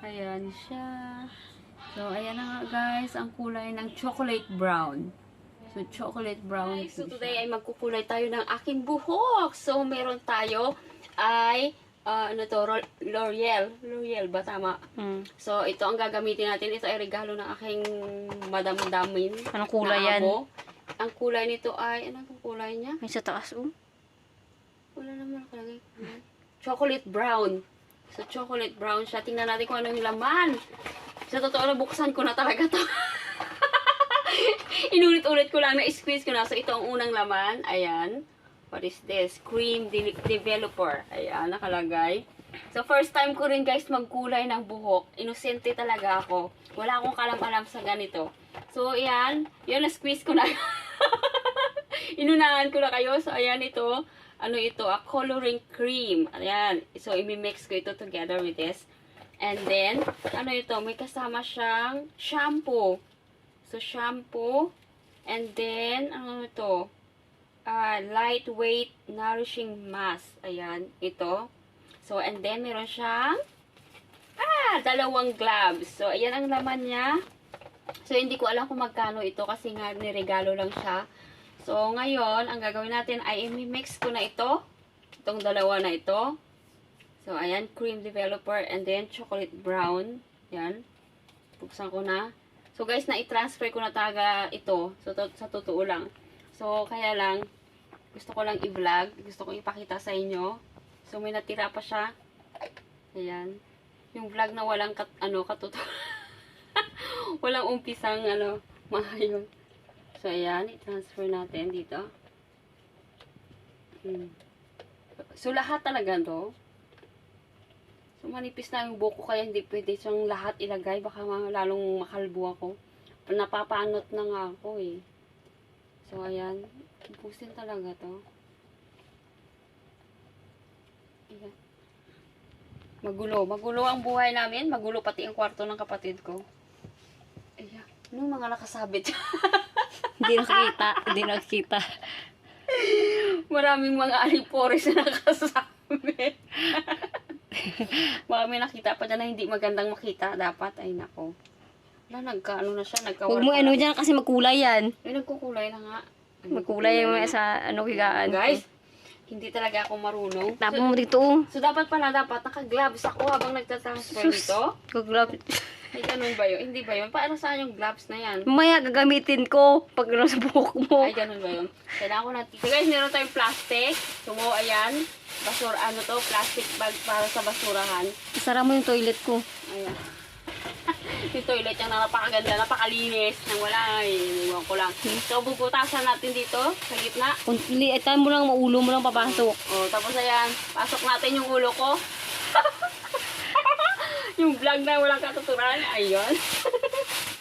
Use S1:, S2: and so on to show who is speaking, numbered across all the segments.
S1: Ayan siya. So, ayan na nga guys, ang kulay ng chocolate brown. So, chocolate brown. So, today ay magkukulay tayo ng aking buhok. So, meron tayo ay, ano to, L'Oreal. L'Oreal ba? Tama. So, ito ang gagamitin natin. Ito ay regalo ng aking madam-damin.
S2: Anong kulay yan?
S1: Ang kulay nito ay, ano ang kulay niya?
S2: May sa taas,
S1: Wala naman nakalagay. Chocolate brown. So, chocolate brown siya. Tingnan natin kung ano yung laman. Sa totoo na, buksan ko na talaga to. Inulit-ulit ko lang, na-squeeze ko na. So, ito ang unang laman. Ayan. What is this? Cream developer. Ayan, nakalagay. So, first time ko rin guys magkulay ng buhok. Inosente talaga ako. Wala akong kalam-alam sa ganito. So, ayan. Yun, na-squeeze ko na. Inunahan ko na kayo. So, ayan ito. Ano ito? A coloring cream. Ayan. So, imi-mix ko ito together with this. And then, ano ito? May kasama siyang shampoo. So, shampoo. And then, ano ito? Lightweight nourishing mask. Ayan. Ito. So, and then, meron siyang dalawang gloves. So, ayan ang laman niya. So, hindi ko alam kung magkano ito kasi nga niregalo lang siya. So, ngayon, ang gagawin natin ay i-mix ko na ito. Itong dalawa na ito. So, ayan, cream developer and then chocolate brown. Yan. Buksan ko na. So, guys, na-transfer ko na taga ito. So, sa totoo lang. So, kaya lang, gusto ko lang i-vlog. Gusto ko ipakita sa inyo. So, may natira pa siya. Ayan. Yung vlog na walang katuto. Walang umpisang, maayos. So, ayan. I-transfer natin dito. So, lahat talaga to. So, manipis na yung buko kaya hindi pwede siyang lahat ilagay. Baka lalong makalbo ako. Napapaanot na nga ako eh. So, ayan. Pusin talaga to. Ayan. Magulo. Magulo ang buhay namin. Magulo pati ang kwarto ng kapatid ko. Ayan. Anong mga nakasabit?
S2: Hindi nakikita. Hindi nakikita.
S1: Maraming mga alipores na nakasabit. Baka may nakita pa dyan na hindi magandang makita. Dapat, ay nako. Wala, nagka-ano na siya,
S2: Huwag mo dyan kasi magkulay yan.
S1: Ay, nagkukulay na nga. Ay,
S2: Magkulay yung
S1: na.
S2: sa higaan.
S1: Guys, hindi talaga ako marunong.
S2: Tapos mo dito,
S1: So, dapat naka-gloves ako habang nagtatransfer nito.
S2: Gaglap.
S1: Ay, ganun ba yun? Hindi ba yun? Paano saan yung gloves na yan?
S2: Mamaya gagamitin ko pag sa buhok mo.
S1: Ay, ganun ba yun? Kailangan ko natin. So, guys, meron tayong plastic. So, ayan. Plastic bag para sa basurahan.
S2: Isara mo yung toilet ko.
S1: Ayan. Yung toilet yung napakaganda, napakalinis. Nang wala, iniwan ko lang. So, bubutasan natin dito, sa gitna.
S2: Liitan mo lang, maulo mo lang papasok.
S1: Oh, tapos ayan, pasok natin yung ulo ko. Yung vlog na walang katuturan, ayun.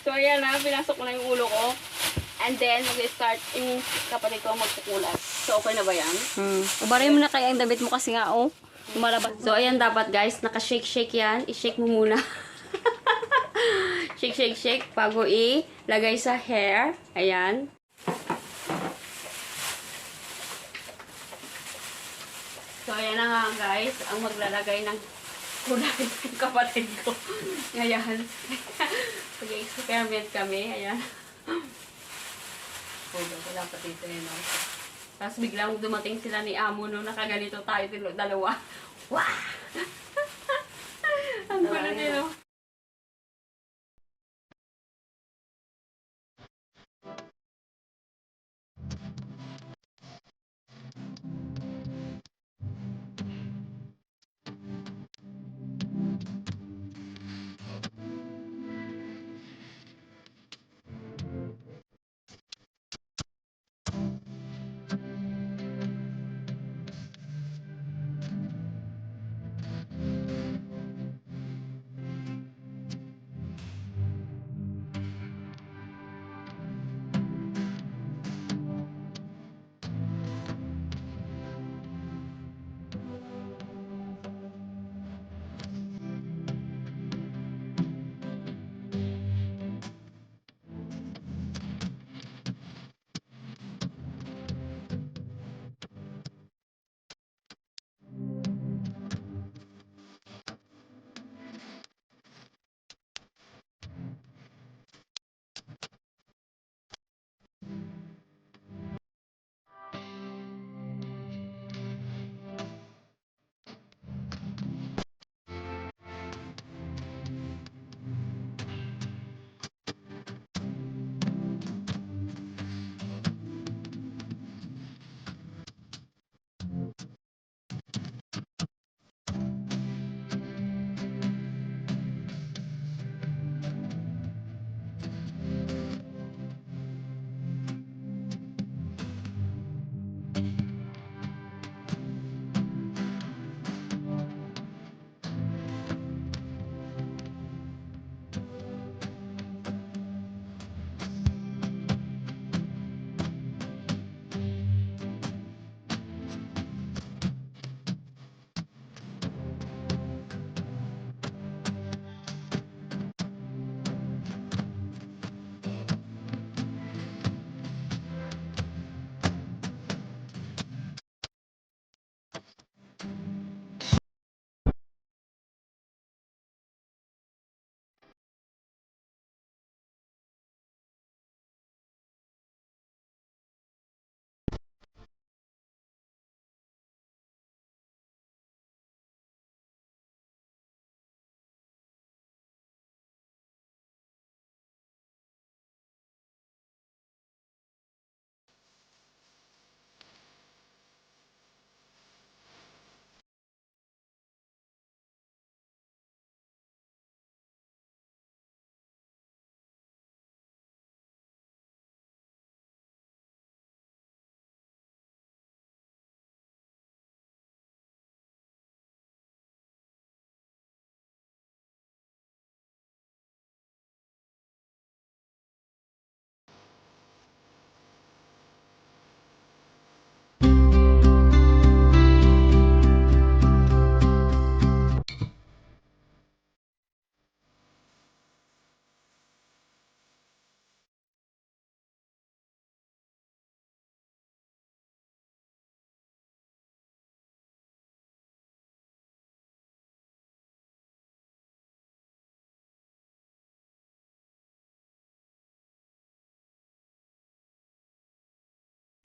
S1: So, ayan na, pinasok ko na yung ulo ko. And then, mag-start yung kapatid ko magkukulat. So, okay na ba yan?
S2: Ubaray mo na kaya ang damit mo kasi nga, lumalabas.
S1: So, ayan dapat guys, naka-shake-shake yan. I-shake mo muna. Shake bago ilagay sa hair. Ayan. So, ayan na nga guys, ang maglalagay ng kulay ng kapatid ko. Ayan. Mag-experiment kami. Ayan. Wala pa dito yun. Tapos biglang dumating sila ni Amo no, nakaganito tayo dalawa. Wow! Ang gulo nila.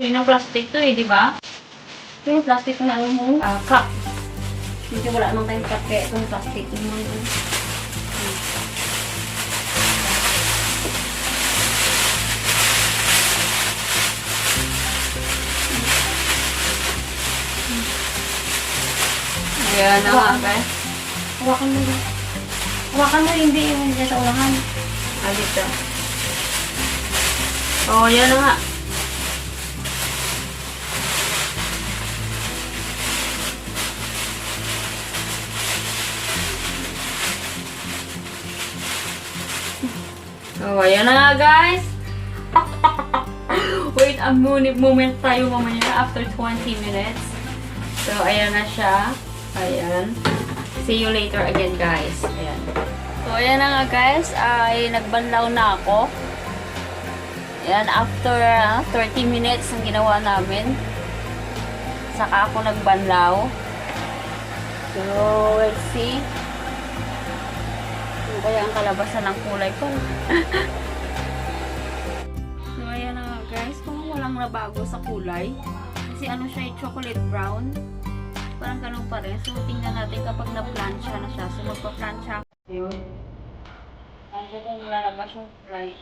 S1: Yun ang plastic to eh, di ba? Ito yung plastic na ano mo, cup. Hindi wala namang tayong cup kaya itong plastic naman. Ayan na nga, guys.
S2: Hawakan mo yun. Hawakan mo, hindi yung hindi sa ulangan.
S1: Dito. Oh, yan na nga. Oh, ayan na nga, guys. Wait a moment tayo mamaya after 20 minutes. So, ayan na siya. Ayan. See you later again, guys. Ayan. So, ayan na nga, guys. Ay, nagbanlaw na ako. Ayan, after 30 minutes ang ginawa namin. Saka ako nagbanlaw. So, we'll see. Ano kaya ang kalabasan ng kulay ko? So, ayan na nga, guys. Kung walang nabago sa kulay. Kasi ano siya, chocolate brown. Parang ganun pa rin. So, tingnan natin kapag na-plancha na siya. So, magpa-plancha ako. Ayun. Ano kung lalabas yung kulay.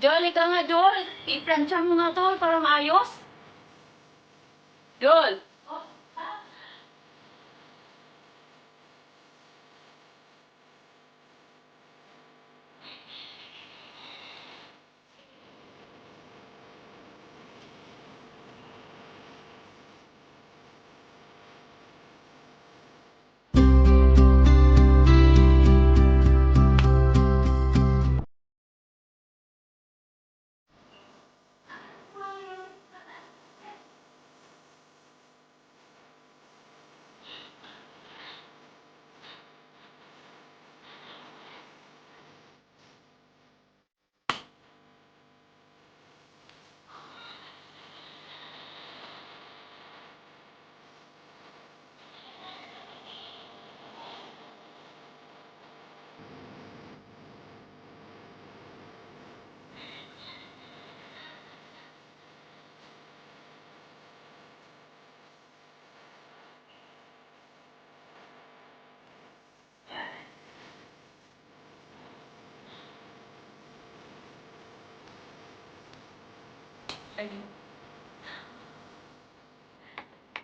S1: Joel, ikaw nga, Joel. I-plancha mo nga to para maayos. Joel.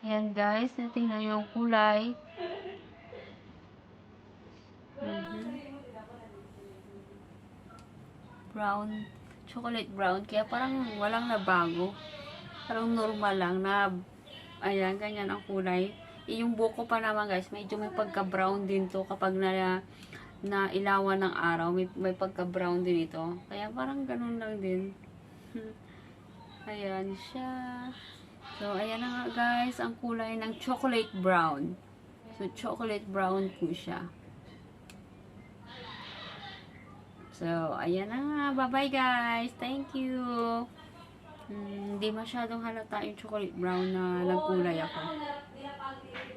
S1: Ayan guys, natingnan yung kulay. Brown, chocolate brown. Kaya parang walang nabago. Parang normal lang na, ayan, ganyan ang kulay. Yung buko pa naman guys, medyo may pagka-brown din to kapag na ilawan ng araw. May pagka-brown din ito. Kaya parang ganun lang din. Ayan siya. So, ayan na nga guys, ang kulay ng chocolate brown. So, chocolate brown po siya. So, ayan na nga. Bye-bye guys. Thank you. Hindi masyadong halata yung chocolate brown na nagkulay ako.